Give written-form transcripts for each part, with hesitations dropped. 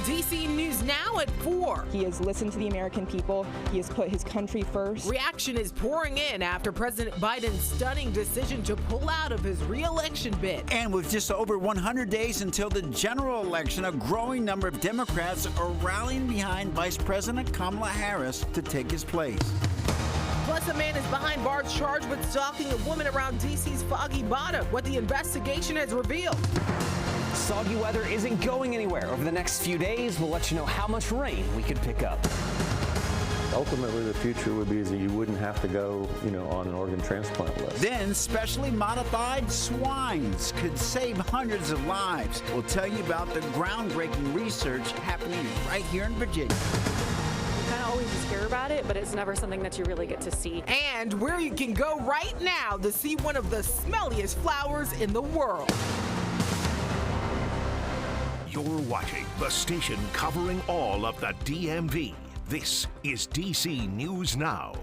DC News Now at 4. He has listened to the American people. He has put his country first. Reaction is pouring in after President Biden's stunning decision to pull out of his re-election bid. And with just over 100 days until the general election, a growing number of Democrats are rallying behind Vice President Kamala Harris to take his place. Plus, a man is behind bars charged with stalking a woman around DC's Foggy Bottom, what the investigation has revealed. Soggy weather isn't going anywhere. Over the next few days, we'll let you know how much rain we could pick up. Ultimately, the future would be that you wouldn't have to go, on an organ transplant list. Then, specially modified swines could save hundreds of lives. We'll tell you about the groundbreaking research happening right here in Virginia. Kind of always just hear about it, but it's never something that you really get to see. And where you can go right now to see one of the smelliest flowers in the world. You're watching the station covering all of the DMV. This is DC News Now.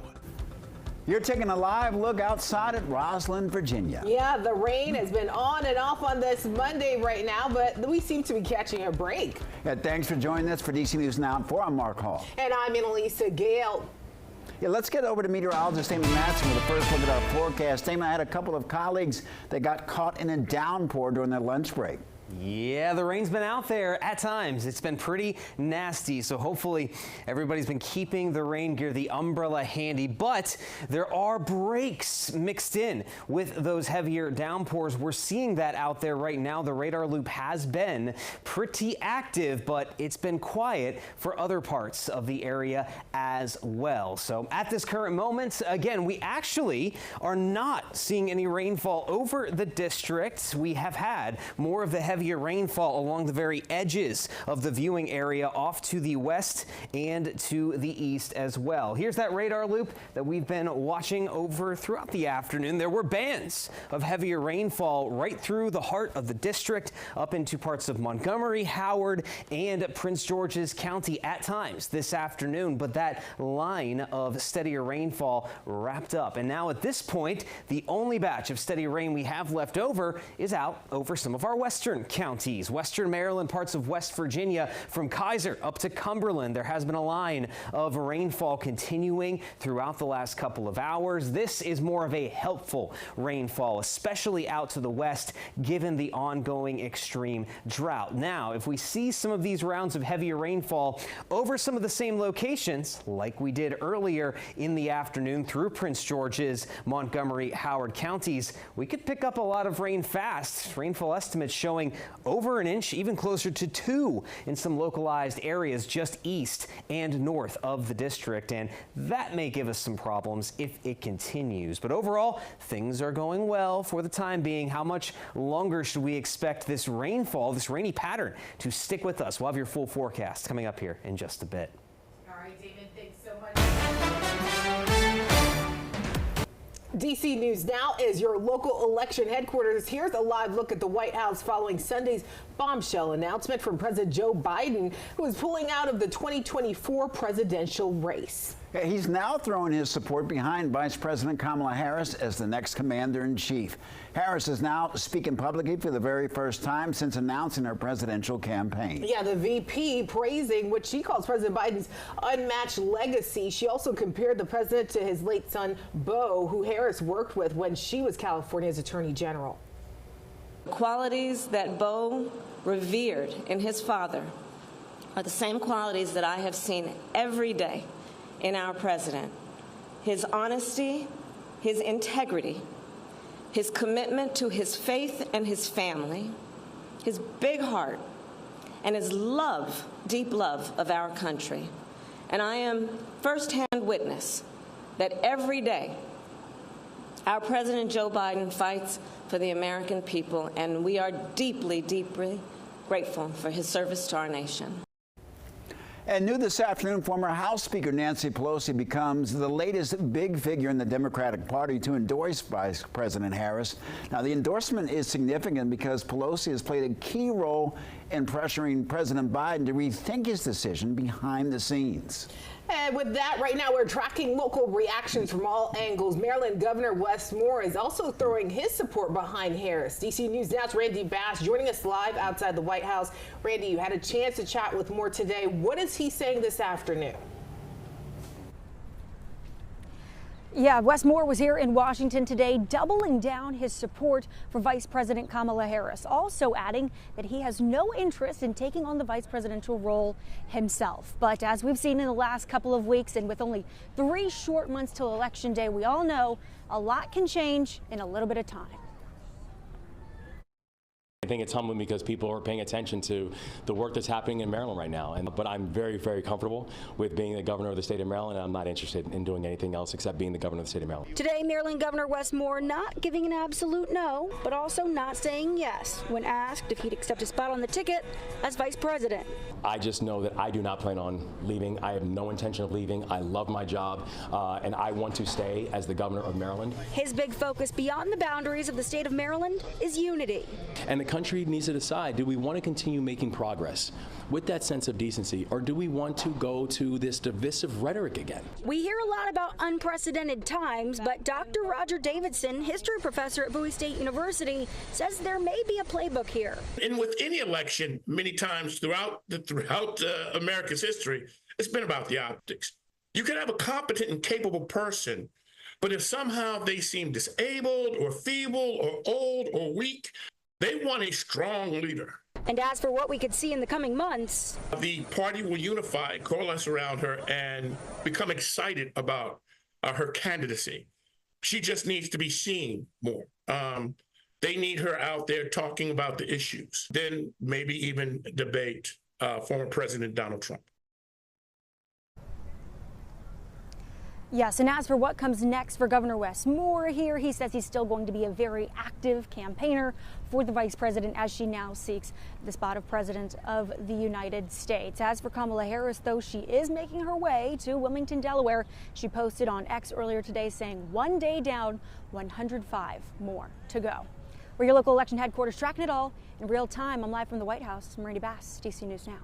You're taking a live look outside at Roslyn, Virginia. Yeah, the rain has been on and off on this Monday right now, but we seem to be catching a break. Yeah, thanks for joining us for DC News Now at 4. I'm Mark Hall. And I'm Annalisa Gale. Yeah, let's get over to meteorologist Amy Matson with a first look at our forecast. Amy, I had a couple of colleagues that got caught in a downpour during their lunch break. Yeah, the rain's been out there at times. It's been pretty nasty, so hopefully everybody's been keeping the rain gear, the umbrella handy, but there are breaks mixed in with those heavier downpours. We're seeing that out there right now. The radar loop has been pretty active, but it's been quiet for other parts of the area as well. So at this current moment, again, we actually are not seeing any rainfall over the district. We have had more of the heavier rainfall along the very edges of the viewing area off to the west and to the east as well. Here's that radar loop that we've been watching over throughout the afternoon. There were bands of heavier rainfall right through the heart of the district up into parts of Montgomery, Howard, and Prince George's County at times this afternoon, but that line of steadier rainfall wrapped up. And now at this point, the only batch of steady rain we have left over is out over some of our western counties. Western Maryland, parts of West Virginia, from Kaiser up to Cumberland. There has been a line of rainfall continuing throughout the last couple of hours. This is more of a helpful rainfall, especially out to the west, given the ongoing extreme drought. Now, if we see some of these rounds of heavier rainfall over some of the same locations, like we did earlier in the afternoon through Prince George's, Montgomery, Howard counties, we could pick up a lot of rain fast. Rainfall estimates showing over an inch, even closer to 2 in some localized areas just east and north of the district. And that may give us some problems if it continues. But overall, things are going well for the time being. How much longer should we expect this rainfall, this rainy pattern, to stick with us? We'll have your full forecast coming up here in just a bit. All right, David, thanks so much. DC News Now is your local election headquarters. Here's a live look at the White House following Sunday's bombshell announcement from President Joe Biden, who is pulling out of the 2024 presidential race. He's now throwing his support behind Vice President Kamala Harris as the next commander-in-chief. Harris is now speaking publicly for the very first time since announcing her presidential campaign. Yeah, the VP praising what she calls President Biden's unmatched legacy. She also compared the president to his late son, Beau, who Harris worked with when she was California's Attorney General. Qualities that Beau revered in his father are the same qualities that I have seen every day in our president. His honesty, his integrity, his commitment to his faith and his family, his big heart, and his love, deep love of our country. And I am firsthand witness that every day our President Joe Biden fights for the American people, and we are deeply, deeply grateful for his service to our nation. And new this afternoon, former House Speaker Nancy Pelosi becomes the latest big figure in the Democratic Party to endorse Vice President Harris. Now, the endorsement is significant because Pelosi has played a key role in pressuring President Biden to rethink his decision behind the scenes. And with that, right now we're tracking local reactions from all angles. Maryland Governor Wes Moore is also throwing his support behind Harris. DC News Now's Randy Bass joining us live outside the White House. Randy, you had a chance to chat with Moore today. What is he saying this afternoon? Yeah, Wes Moore was here in Washington today, doubling down his support for Vice President Kamala Harris, also adding that he has no interest in taking on the vice presidential role himself. But as we've seen in the last couple of weeks, and with only 3 short months till Election Day, we all know a lot can change in a little bit of time. I think it's humbling because people are paying attention to the work that's happening in Maryland right now. But I'm very, very comfortable with being the governor of the state of Maryland, and I'm not interested in doing anything else except being the governor of the state of Maryland. Today, Maryland Governor Wes Moore not giving an absolute no, but also not saying yes when asked if he'd accept a spot on the ticket as vice president. I just know that I do not plan on leaving. I have no intention of leaving. I love my job, and I want to stay as the governor of Maryland. His big focus beyond the boundaries of the state of Maryland is unity. And the country needs to decide, do we want to continue making progress with that sense of decency, or do we want to go to this divisive rhetoric again? We hear a lot about unprecedented times, but Dr. Roger Davidson, history professor at Bowie State University, says there may be a playbook here. And with any election, many times throughout America's history, it's been about the optics. You can have a competent and capable person, but if somehow they seem disabled or feeble or old or weak, they want a strong leader. And as for what we could see in the coming months, the party will unify, coalesce around her, and become excited about her candidacy. She just needs to be seen more. They need her out there talking about the issues, then maybe even debate former President Donald Trump. yes, and as for what comes next for Governor Wes Moore here, he says he's still going to be a very active campaigner for the vice president as she now seeks the spot of president of the United States. As for Kamala Harris, though, she is making her way to Wilmington, Delaware. She posted on X earlier today saying 1 day down, 105 more to go. We're your local election headquarters, tracking it all in real time. I'm live from the White House. I'm Randy Bass, DC News Now.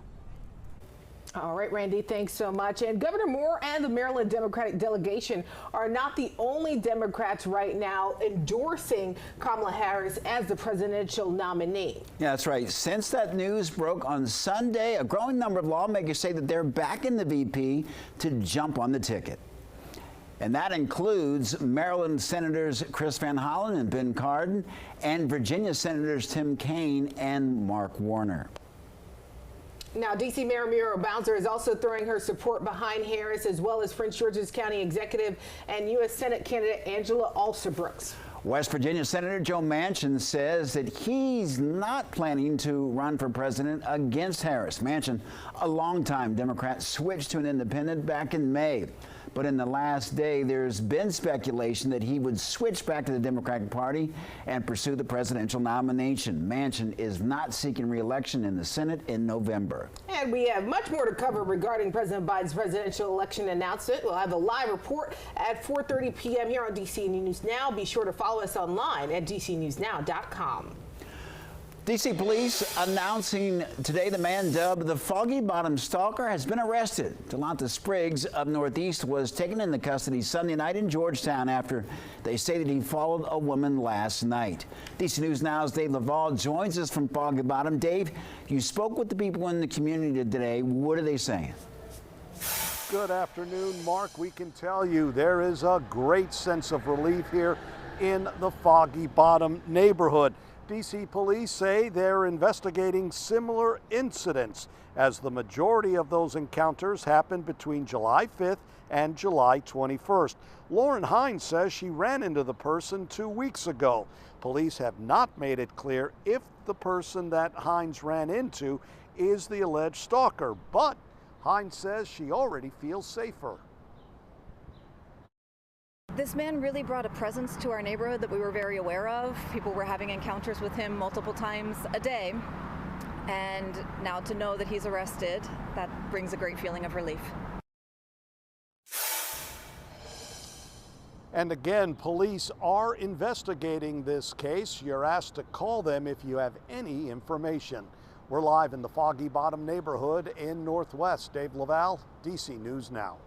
All right, Randy, thanks so much. And Governor Moore and the Maryland Democratic delegation are not the only Democrats right now endorsing Kamala Harris as the presidential nominee. Yeah, that's right. Since that news broke on Sunday, a growing number of lawmakers say that they're backing the VP to jump on the ticket. And that includes Maryland Senators Chris Van Hollen and Ben Cardin, and Virginia Senators Tim Kaine and Mark Warner. Now, D.C. Mayor Muriel Bowser is also throwing her support behind Harris, as well as Prince George's County Executive and U.S. Senate candidate Angela Alsobrooks. West Virginia Senator Joe Manchin says that he's not planning to run for president against Harris. Manchin, a longtime Democrat, switched to an independent back in May. But in the last day, there's been speculation that he would switch back to the Democratic Party and pursue the presidential nomination. Manchin is not seeking re-election in the Senate in November. And we have much more to cover regarding President Biden's presidential election announcement. We'll have a live report at 4:30 p.m. here on DC News Now. Be sure to follow us online at dcnewsnow.com. D.C. police announcing today the man dubbed the Foggy Bottom Stalker has been arrested. Delonta Spriggs of Northeast was taken into custody Sunday night in Georgetown after they say that he followed a woman last night. D.C. News Now's Dave Laval joins us from Foggy Bottom. Dave, you spoke with the people in the community today. What are they saying? Good afternoon, Mark. We can tell you there is a great sense of relief here in the Foggy Bottom neighborhood. DC police say they're investigating similar incidents, as the majority of those encounters happened between July 5th and July 21st. Lauren Hines says she ran into the person 2 weeks ago. Police have not made it clear if the person that Hines ran into is the alleged stalker, but Hines says she already feels safer. This man really brought a presence to our neighborhood that we were very aware of. People were having encounters with him multiple times a day. And now to know that he's arrested, that brings a great feeling of relief. And again, police are investigating this case. You're asked to call them if you have any information. We're live in the Foggy Bottom neighborhood in Northwest. Dave Laval, DC News Now.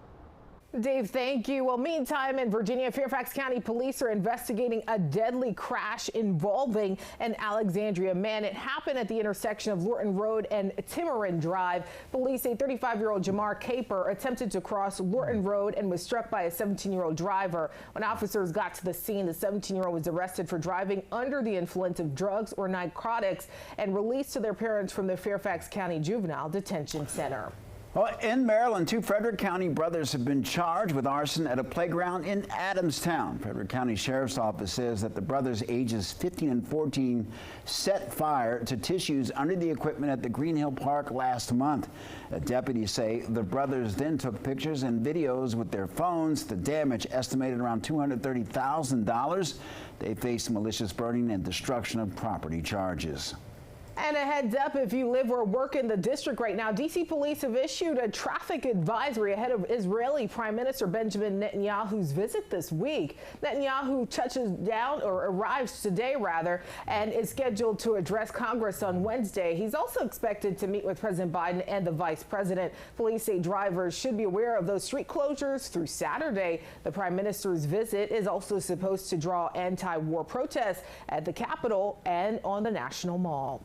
Dave, thank you. Well, meantime, in Virginia, Fairfax County police are investigating a deadly crash involving an Alexandria man. It happened at the intersection of Lorton Road and Timurin Drive. Police say 35-year-old Jamar Caper attempted to cross Lorton Road and was struck by a 17-year-old driver. When officers got to the scene, the 17-year-old was arrested for driving under the influence of drugs or narcotics and released to their parents from the Fairfax County Juvenile Detention Center. Well, in Maryland, 2 Frederick County brothers have been charged with arson at a playground in Adamstown. Frederick County Sheriff's Office says that the brothers, ages 15 and 14, set fire to tissues under the equipment at the Green Hill Park last month. Deputies say the brothers then took pictures and videos with their phones. The damage estimated around $230,000. They face malicious burning and destruction of property charges. And a heads up, if you live or work in the district right now, D.C. police have issued a traffic advisory ahead of Israeli Prime Minister Benjamin Netanyahu's visit this week. Netanyahu touches down, or arrives today rather, and is scheduled to address Congress on Wednesday. He's also expected to meet with President Biden and the vice president. Police say drivers should be aware of those street closures through Saturday. The Prime Minister's visit is also supposed to draw anti-war protests at the Capitol and on the National Mall.